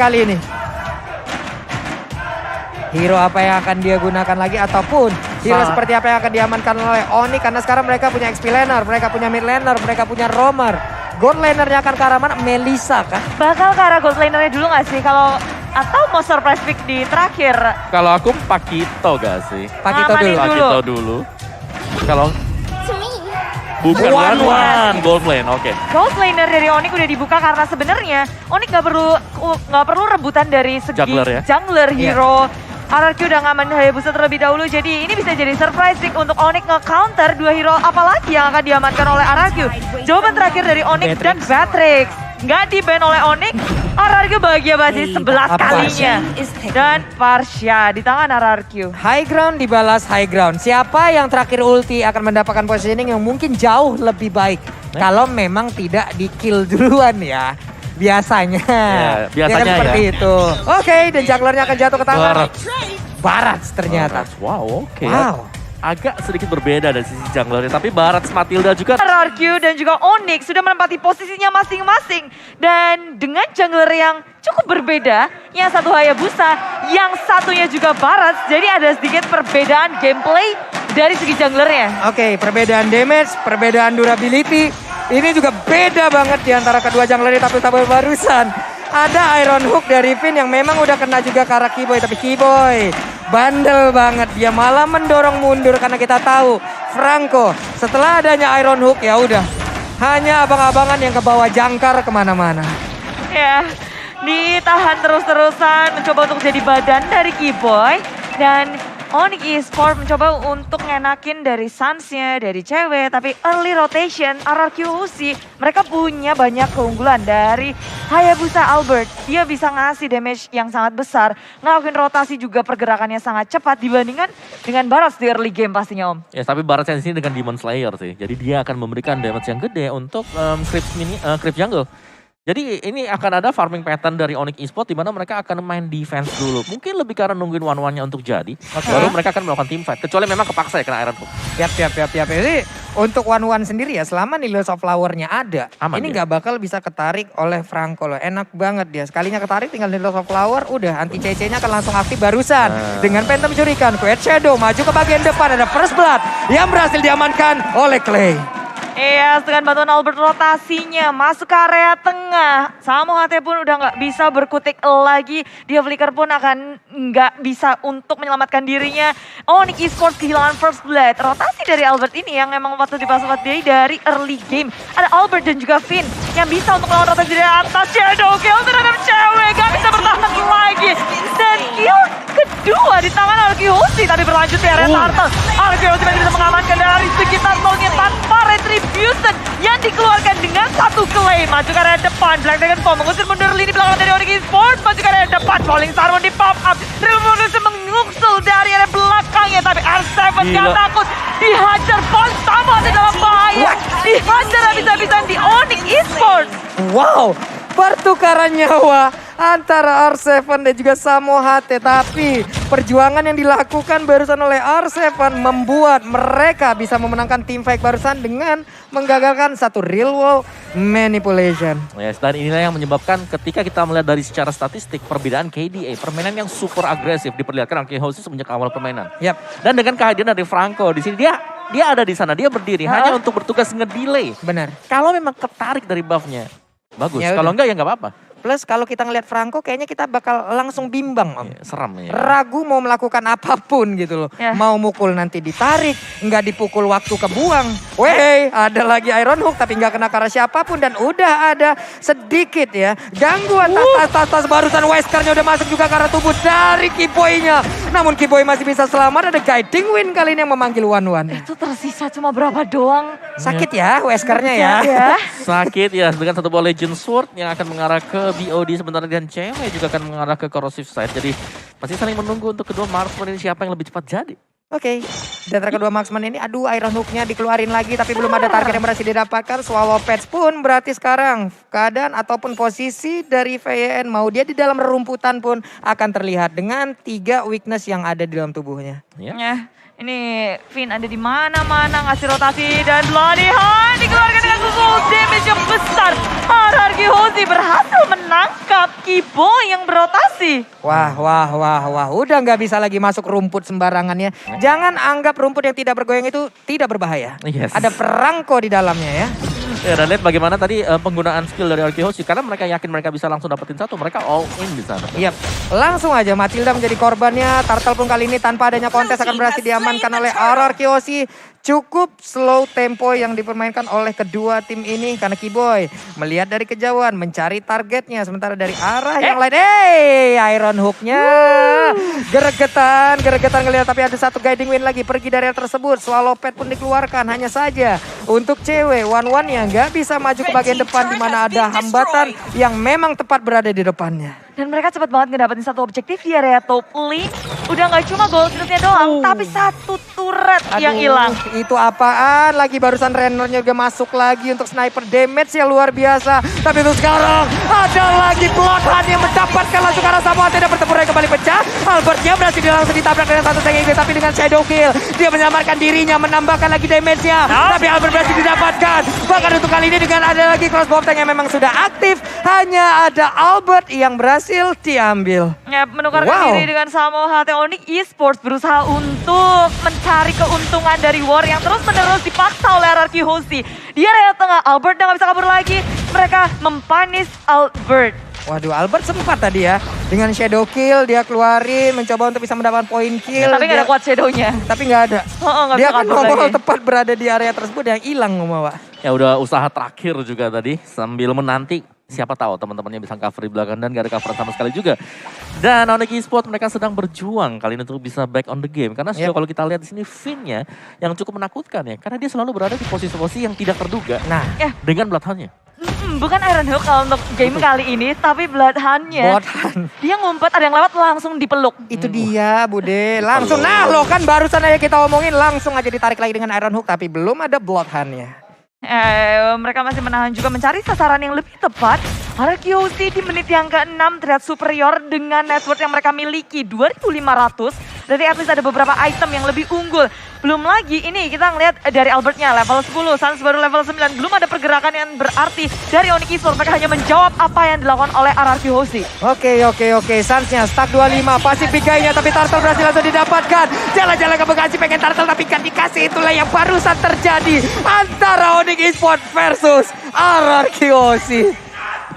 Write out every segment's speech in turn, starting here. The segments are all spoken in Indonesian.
kali ini. Hero apa yang akan dia gunakan lagi ataupun hero seperti apa yang akan diamankan oleh Onyx. Karena sekarang mereka punya XP laner, mereka punya mid laner, mereka punya roamer. Gold lanernya akan ke arah mana? Melissa kah? Bakal ke arah gold lanernya dulu gak sih? Kalau atau mau surprise pick di terakhir? Kalau aku Pakito gak sih? Pakito Ngamanin dulu. dulu. Pakito dulu. Kalau bukan One, one gold lane, oke. Gold laner dari Onyx udah dibuka karena sebenarnya Onyx nggak perlu rebutan dari segi Jungler ya? jungler hero. RRQ udah ngamanin Hayabusa terlebih dahulu, jadi ini bisa jadi surprise pick untuk Onyx nge-counter dua hero apalagi yang akan diamankan oleh RRQ. Jawaban terakhir dari Onyx dan Batrix. Nggak di-ban oleh Onyx, RRQ bahagia banget sih 11 kalinya. Dan Parsha di tangan RRQ. High ground dibalas high ground. Siapa yang terakhir ulti akan mendapatkan positioning yang mungkin jauh lebih baik. Kalau memang tidak di kill duluan ya. Biasanya. Ya, biasanya kan seperti ya. itu. Oke, dan jugglernya akan jatuh ke tangan. Barat. Barat ternyata. Wow, oke. Wow. Agak sedikit berbeda dari sisi junglernya, tapi Barat Matilda juga. RRQ dan juga Onyx sudah menempati posisinya masing-masing. Dan dengan jungler yang cukup berbeda, yang satu Hayabusa, yang satunya juga Barat. Jadi ada sedikit perbedaan gameplay dari segi junglernya. Oke, perbedaan damage, perbedaan durability. Ini juga beda banget di antara kedua jungler ini, tapi barusan ada Iron Hook dari Finn yang memang udah kena juga ke arah Kiboy. Tapi Kiboy bandel banget, dia malah mendorong mundur karena kita tahu Franco setelah adanya Iron Hook ya udah hanya abang-abangan yang ke bawah jangkar kemana-mana. Ya, ditahan terus-terusan mencoba untuk jadi badan dari Kiboy. Dan Onyx Esports mencoba untuk ngenakin dari Suns-nya, dari cewek. Tapi early rotation, RRQ Husi, mereka punya banyak keunggulan dari Hayabusa Albert. Dia bisa ngasih damage yang sangat besar. Ngelakuin rotasi juga pergerakannya sangat cepat dibandingkan dengan Barat di early game pastinya Om. Ya, tapi Barat di sini dengan Demon Slayer sih. Jadi dia akan memberikan damage yang gede untuk creep jungle. Jadi ini akan ada farming pattern dari Onyx Esports di mana mereka akan main defense dulu. Mungkin lebih karena nungguin one-one-nya untuk jadi. Baru mereka akan melakukan team fight. Kecuali memang kepaksa ya kena Iron Hook. Yap. Jadi untuk one-one sendiri ya selama Nilus of Flower-nya ada. Aman ini dia. nggak bakal bisa ketarik oleh Franco loh. Enak banget dia. Sekalinya ketarik tinggal Nilus of Flower udah anti CC-nya akan langsung aktif barusan. Dengan Phantom Shuriken, Quiet Shadow maju ke bagian depan. Ada First Blood yang berhasil diamankan oleh Clay. Iya, dengan bantuan Albert rotasinya masuk ke area tengah. Samo HT pun udah nggak bisa berkutik lagi. Dia Flicker pun akan nggak bisa untuk menyelamatkan dirinya. Onyx Esports kehilangan First Blood. Rotasi dari Albert ini yang emang waktu dipasang dari early game. Ada Albert dan juga Finn yang bisa untuk melawan rotasi dari atas. Shadow kill terhadap cewek, nggak bisa bertahan lagi. Dan kill kedua di tangan RRQ Husi, tapi berlanjut di area turtle. RRQ Husi masih bisa mengamankan dari sekitar nolnya tanpa retribution yang dikeluarkan dengan satu claim. Maju ke area depan, Black Dragon Fall mengusir mundur lini belakang dari Onyx Esports. Maju ke area depan, Falling Star di pop up. Revolution menguksul dari area belakangnya, tapi R7 gak takut. Dihajar Fall sama di dalam bahaya. Dihajar habis-habisan di Onyx Esports. Wow, pertukaran nyawa antara R7 dan juga Samo HT. Tapi perjuangan yang dilakukan barusan oleh R7 membuat mereka bisa memenangkan team fight barusan dengan menggagalkan satu real world manipulation. Yes, dan inilah yang menyebabkan ketika kita melihat dari secara statistik perbedaan KDA, permainan yang super agresif diperlihatkan oleh Hosi semenjak awal permainan. Yap. Dan dengan kehadiran dari Franco di sini dia ada di sana, dia berdiri hanya untuk bertugas ngedelay. Benar. Kalau memang ketarik dari buffnya, bagus. Ya Kalau udah. enggak ya enggak apa-apa. Plus kalau kita ngelihat Franco kayaknya kita bakal langsung bimbang Om. Ya, seram ya. Ragu mau melakukan apapun gitu loh. Ya. Mau mukul nanti ditarik, nggak dipukul waktu kebuang. Wey, ada lagi Iron Hook tapi nggak kena ke arah siapapun. Dan udah ada sedikit ya gangguan tas barusan Wesker-nya udah masuk juga ke arah tubuh dari Kiboy-nya. Namun Kiboy masih bisa selamat, ada Guiding Wind kali ini yang memanggil One-One. Itu tersisa cuma berapa doang. Sakit ya Wesker-nya ya. Sakit ya dengan satu buah Legend Sword yang akan mengarah ke BOD sebentar dan cewek juga akan mengarah ke Corrosive Side. Jadi masih saling menunggu untuk kedua marksman ini siapa yang lebih cepat jadi. Oke, di antara kedua marksman ini, aduh Iron Hook-nya dikeluarin lagi tapi belum ada target yang berhasil didapatkan. Swallow Pets pun berarti sekarang keadaan ataupun posisi dari VYN mau dia di dalam rerumputan pun akan terlihat dengan 3 weakness yang ada di dalam tubuhnya. Ya. Ya, Ini Finn ada di mana-mana ngasih rotasi dan Bloody Hand dikeluarkan dengan full damage yang besar. RRQ Hoshi berhasil menangkap Kiboy yang berotasi. Wah. Udah nggak bisa lagi masuk rumput sembarangan ya. Jangan anggap rumput yang tidak bergoyang itu tidak berbahaya. Yes. Ada perangko di dalamnya ya. Ya, dan lihat bagaimana tadi penggunaan skill dari RRQ Hoshi. Karena mereka yakin mereka bisa langsung dapetin satu. Mereka all in di sana. Iya, langsung aja Matilda menjadi korbannya. Turtle pun kali ini tanpa adanya kontes akan berhasil diamankan oleh RRQ Hoshi. Cukup slow tempo yang dipermainkan oleh kedua tim ini. Karena Kiboy melihat dari kejauhan, mencari targetnya. Sementara dari arah yang lain, Iron Hook-nya. Geregetan ngelihat. Tapi ada satu guiding win lagi pergi dari area tersebut. Swallow Pad pun dikeluarkan. Hanya saja untuk cewek, One yang nggak bisa maju ke bagian depan. Di mana ada hambatan yang memang tepat berada di depannya. Dan mereka cepat banget ngedapetin satu objektif di area top lane. Udah gak cuma gold shieldnya doang, tapi satu turret yang hilang. Itu apaan? Lagi barusan Rennernya juga masuk lagi untuk sniper damage yang luar biasa. Tapi untuk sekarang ada lagi Bloodhound yang mendapatkan langsung karena Samoa tidak pertempuran kembali pecah. Albertnya berhasil langsung ditabrak dengan satu tank Eagle, tapi dengan Shadow Kill dia menyelamatkan dirinya, menambahkan lagi damage-nya. Tapi Albert berhasil didapatkan. Bahkan untuk kali ini dengan ada lagi crossbow tank yang memang sudah aktif, hanya ada Albert yang berhasil diambil. Ya, menukarkan diri dengan Samoa HT Onyx Esports berusaha untuk mencari keuntungan dari war yang terus-menerus dipaksa oleh RRQ Hoshi. Di area tengah, Albert udah gak bisa kabur lagi. Mereka mempanis Albert. Waduh, Albert sempat tadi ya. Dengan shadow kill dia keluarin, mencoba untuk bisa mendapatkan point kill. Tapi gak ada kuat shadownya. Tapi gak ada. Gak dia bisa kan kabur nongol lagi. tepat berada di area tersebut yang hilang Ngumawa. Ya udah usaha terakhir juga tadi sambil menanti. Siapa tahu teman-temannya bisa cover di belakang dan gak ada cover sama sekali juga. Dan Onyx Esports mereka sedang berjuang kali ini untuk bisa back on the game. Karena kalau kita lihat di sini Finn-nya yang cukup menakutkan ya. Karena dia selalu berada di posisi-posisi yang tidak terduga. Nah, dengan Bloodhound-nya. Bukan Iron Hook kalau untuk game kali ini, tapi Bloodhound-nya. Dia ngumpet, ada yang lewat langsung dipeluk. Itu dia Bude, langsung. Nah lo kan barusan aja kita omongin langsung aja ditarik lagi dengan Iron Hook. Tapi belum ada Bloodhound-nya. Mereka masih menahan juga mencari sasaran yang lebih tepat. RRQ Hoshi di menit yang ke-6 terlihat superior dengan net worth yang mereka miliki 2.500. Dari at least ada beberapa item yang lebih unggul. Belum lagi ini kita ngeliat dari Albertnya level 10, Sans baru level 9. Belum ada pergerakan yang berarti dari Onyx Esports. Mereka hanya menjawab apa yang dilakukan oleh RRQ Hoshi. Oke. Sansnya stack 25, pasif bigainya tapi Turtle berhasil langsung didapatkan. Jalan-jalan ke Bekasi pengen Turtle tapi kan dikasih. Itulah yang barusan terjadi antara Onyx Esports versus RRQ Hoshi.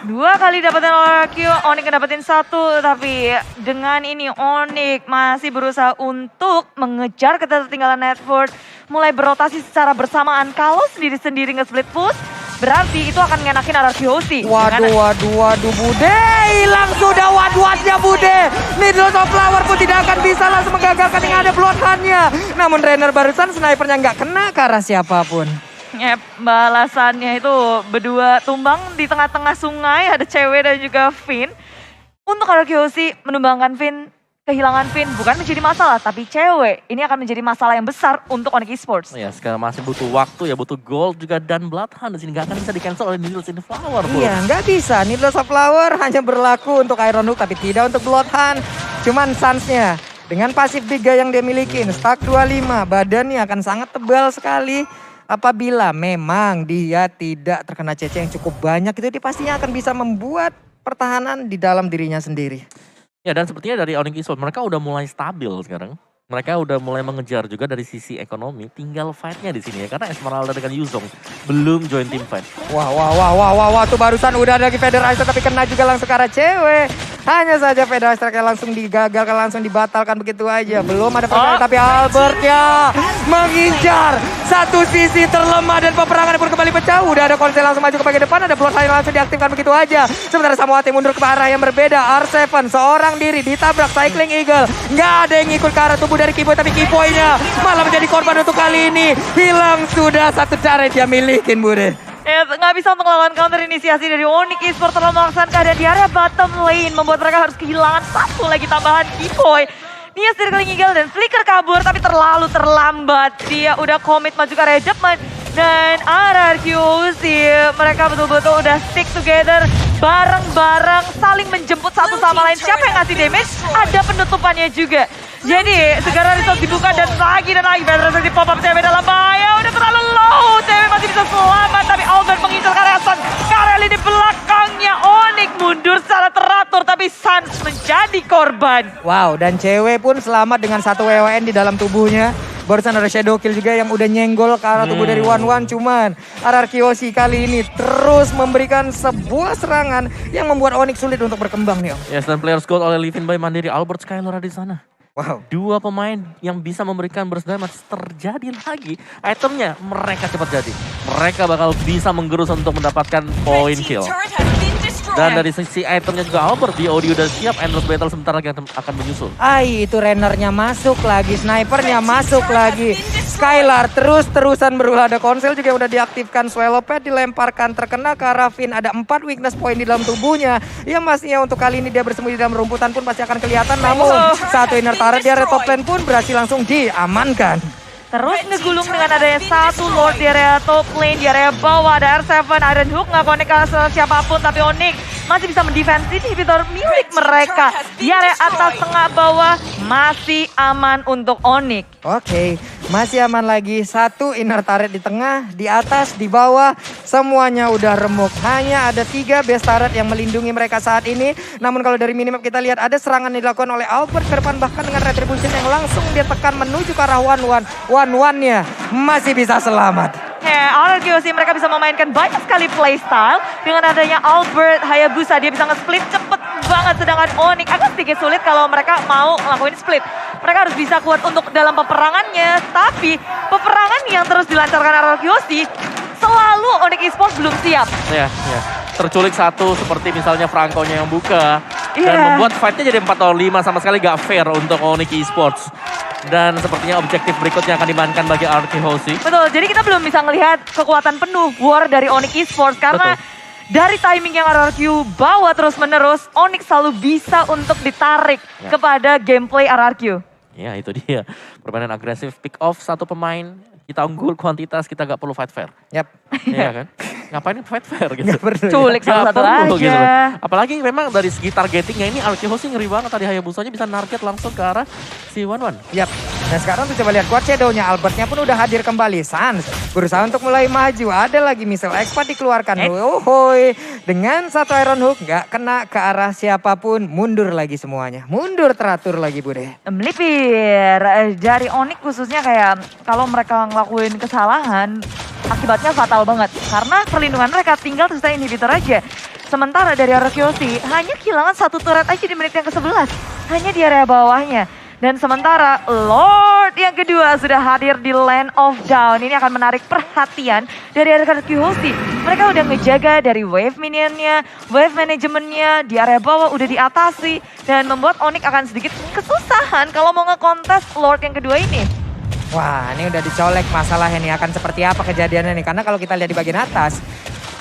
2 kali dapetin RRQ, Onyx dapetin 1. Tapi dengan ini Onyx masih berusaha untuk mengejar ketertinggalan net worth. Mulai berotasi secara bersamaan. Kalau sendiri-sendiri nge-split push, berarti itu akan ngenakin RRQ Hoshi. Waduh Bude, hilang sudah wad-wadnya Bude. Needles of Flower pun tidak akan bisa langsung menggagalkan yang ada Bloodhound-nya. Namun Renner barusan snipernya nggak kena ke arah siapapun. Balasannya itu berdua tumbang di tengah-tengah sungai, ada cewek dan juga Finn. Untuk RRQ Hoshi menumbangkan Finn, kehilangan Finn bukan menjadi masalah, tapi cewek ini akan menjadi masalah yang besar untuk Onyx Esports. Ya sekarang masih butuh waktu ya, butuh gold juga dan Bloodhound di sini gak akan bisa di cancel oleh Needles in the Flower. Iya nggak bisa, Needles of Flower hanya berlaku untuk Iron Hook tapi tidak untuk Bloodhound. Cuman Sansnya dengan pasif Biga yang dia miliki, stack 25, badannya akan sangat tebal sekali. Apabila memang dia tidak terkena CC yang cukup banyak, itu dia pastinya akan bisa membuat pertahanan di dalam dirinya sendiri. Ya dan sepertinya dari Onyx Esports mereka udah mulai stabil sekarang. Mereka udah mulai mengejar juga dari sisi ekonomi. Tinggal fight-nya di sini ya. Karena Esmeralda dengan Yuzong belum join team fight. Wah. Tuh barusan udah ada lagi Federation tapi kena juga langsung ke arah cewek. Hanya saja Federation langsung digagalkan, langsung dibatalkan begitu aja. Belum ada pergerakan tapi Albertnya mengincar satu sisi terlemah dan peperangan pun kembali pecah. Udah ada konsel langsung maju ke bagian depan. Ada Bloodhound langsung diaktifkan begitu aja. Sementara Samoa mundur ke arah yang berbeda. R7 seorang diri ditabrak Cycling Eagle. Nggak ada yang ngikut ke arah tubuh dari Kiboy, tapi Kiboynya malah menjadi korban untuk kali ini. Hilang sudah satu turret dia milikin Bude. Ya, nggak bisa untuk melawan counter inisiasi dari Onyx Esports telah melaksanakan keadaan di area bottom lane. Membuat mereka harus kehilangan satu lagi tambahan Kiboy. Dia Circling Eagle dan Flicker kabur tapi terlalu terlambat. Dia udah komit maju ke area Jepman. Dan RRQ Hoshi mereka betul-betul udah stick together. Bareng-bareng saling menjemput satu sama lain. Siapa yang ngasih damage? Ada penutupannya juga. Jadi segera resource dibuka dan lagi Federasi di pop up CW dalam bahaya. Udah terlalu low. CW masih bisa selamat tapi Albert mengincar karya Suns. Karel di belakangnya Onyx mundur secara teratur tapi Suns menjadi korban. Wow, dan cewek pun selamat dengan satu WWN di dalam tubuhnya. Barusan ada Shadow Kill juga yang udah nyenggol ke arah tubuh dari One. Cuman RRQC kali ini terus memberikan sebuah serangan yang membuat Onyx sulit untuk berkembang nih Om. Yes, dan players gold oleh Livin by Mandiri, Albert Skylar ada di sana. Wow. Dua pemain yang bisa memberikan burst damage terjadi lagi. Itemnya mereka cepat jadi. Mereka bakal bisa menggerus untuk mendapatkan point kill. Dan dari sisi itemnya juga Albert, di audio udah siap, endless battle sebentar lagi akan menyusul. Itu Rennernya masuk lagi, snipernya masuk lagi. Skylar terus-terusan berulah, ada konsel juga udah diaktifkan. Swallowpad dilemparkan, terkena ke arah Finn. Ada 4 weakness point di dalam tubuhnya. Yang pastinya untuk kali ini dia bersembunyi di dalam rumputan pun pasti akan kelihatan. Namun satu inner turret di area top lane pun berhasil langsung diamankan. Terus ngegulung dengan adanya satu Lord di area top lane, di area bawah ada R7, Iron Hook nggak connect ke siapapun, tapi Onyx masih bisa mendefense inhibitor milik mereka. Di area atas, tengah, bawah masih aman untuk Onyx. Oke, masih aman lagi. Satu inner turret di tengah, di atas, di bawah, semuanya udah remuk. Hanya ada 3 base turret yang melindungi mereka saat ini. Namun kalau dari minimap kita lihat ada serangan yang dilakukan oleh Albert ke depan, bahkan dengan retribution yang langsung dia tekan menuju ke arah One-nya masih bisa selamat. Ya, RRQC mereka bisa memainkan banyak sekali playstyle. Dengan adanya Albert, Hayabusa dia bisa nge-split cepet banget. Sedangkan Onyx agak sedikit sulit kalau mereka mau ngelakuin split. Mereka harus bisa kuat untuk dalam peperangannya. Tapi peperangan yang terus dilancarkan RRQC selalu Onyx Esports belum siap. Ya. Terculik satu seperti misalnya Franco-nya yang buka. Dan Iya. membuat fight-nya jadi 4-5 sama sekali gak fair untuk Onyx Esports. Dan sepertinya objektif berikutnya akan dimainkan bagi RRQC. Betul, jadi kita belum bisa melihat kekuatan penuh war dari Onyx Esports. Karena dari timing yang RRQ bawa terus-menerus, Onyx selalu bisa untuk ditarik kepada gameplay RRQ. Ya itu dia, permainan agresif, pick off satu pemain, kita unggul kuantitas, kita gak perlu fight fair. Yap. Iya kan? Ngapain fight fair gitu. Gak perlu. Culik Gak satu-satu perlu gitu. aja. Apalagi memang dari segi targetingnya ini RRQC ngeri banget, tadi Hayabusanya bisa target langsung ke arah si One. Yap. Dan sekarang tuh coba lihat quad shadow-nya, Albertnya pun udah hadir kembali. Suns berusaha untuk mulai maju. Ada lagi missile expat dikeluarkan. Wohoy. Dengan satu Iron Hook nggak kena ke arah siapapun. Mundur lagi semuanya. Mundur teratur lagi Bude. Melipir dari Onyx khususnya kayak kalau mereka ngelakuin kesalahan akibatnya fatal banget. Karena perlindungan mereka tinggal terus inhibitor aja. Sementara dari RRQC hanya kehilangan satu turret aja di menit yang ke-11. Hanya di area bawahnya. Dan sementara Lord yang kedua sudah hadir di Land of Down. Ini akan menarik perhatian dari RRQC. Mereka udah ngejaga dari wave minionnya, wave manajemennya, di area bawah udah diatasi. Dan membuat Onyx akan sedikit kesusahan kalau mau ngekontes Lord yang kedua ini. Wah, ini udah dicolek masalahnya nih. Akan seperti apa kejadiannya nih. Karena kalau kita lihat di bagian atas,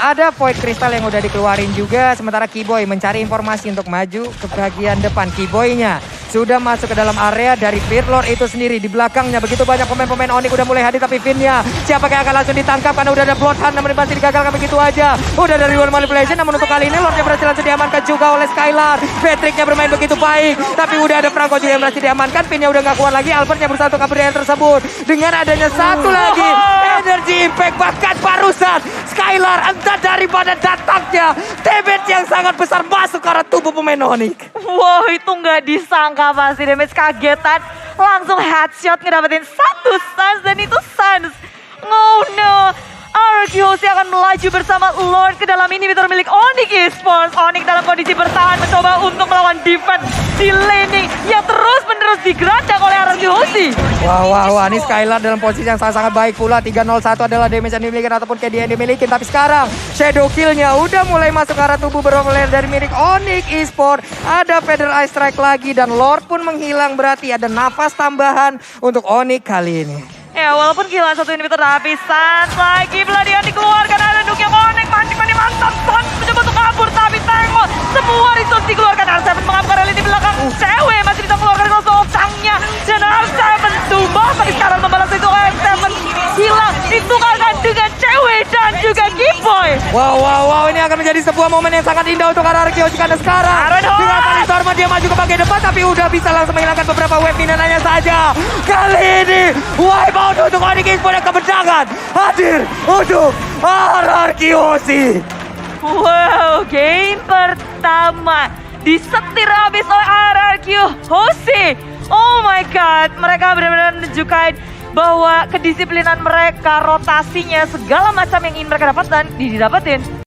ada void crystal yang udah dikeluarin juga. Sementara Keyboy mencari informasi untuk maju ke bagian depan. Keyboynya sudah masuk ke dalam area dari Fearlord itu sendiri. Di belakangnya begitu banyak pemain-pemain Onyx udah mulai hadir. Tapi Finn-nya siapa yang akan langsung ditangkap karena udah ada Bloodhound. Namun masih digagalkan begitu aja. Udah dari World Manipulation. Namun untuk kali ini Lordnya berhasil langsung diamankan juga oleh Skylar. Patricknya bermain begitu baik. Tapi udah ada Franco juga yang berhasil diamankan. Finn-nya udah gak kuat lagi. Albertnya berusaha untuk kabur yang tersebut. Dengan adanya satu lagi energy impact. Bahkan barusan Skylar entah daripada datangnya damage yang sangat besar masuk ke arah tubuh pemain Onyx. Wow, itu nggak disangka pasti, damage kagetan. Langsung headshot ngedapetin satu Suns dan itu Suns. Oh no. RRQC akan melaju bersama Lord ke dalam inhibitor milik Onyx Esports. Onyx dalam kondisi bertahan mencoba untuk melawan defense di laning yang terus-menerus digerakkan oleh RRQC. Wah, ini Skylar dalam posisi yang sangat-sangat baik pula. 301 adalah damage yang dimiliki ataupun KD yang dimiliki. Tapi sekarang Shadow Kill-nya udah mulai masuk ke arah tubuh beroleh dari milik Onyx Esports. Ada Feather Eye Strike lagi dan Lord pun menghilang, berarti ada nafas tambahan untuk Onyx kali ini. Ya, walaupun kehilangan satu inhibitor tapi Suns lagi beladian dikeluarkan. Ada Nuk yang Onyx mancing-mancing mantap. Suns mencoba untuk kabur tapi tengok semua resource dikeluarkan. R7 mengambil rally di belakang. Cewek masih bisa mengeluarkan Ghost of Sang-nya. Dan R7 tumbang tapi sekarang membalas itu R7 hilang. Ditukarkan dengan Cewek dan juga Gipo. Keyboy. Wow, ini akan menjadi sebuah momen yang sangat indah untuk RRQ karena sekarang Iron Hawk. dengan paling Storma dia maju ke bagian depan tapi udah bisa langsung menghilangkan beberapa wave minananya saja. Kali ini wipe out untuk Onyx Esports dan kemenangan hadir untuk RRQ sih. Wow, game pertama disetir habis oleh RRQ Hoshi. Oh my god, mereka benar-benar menunjukkan bahwa kedisiplinan mereka, rotasinya, segala macam yang ingin mereka dapatkan, didapatin.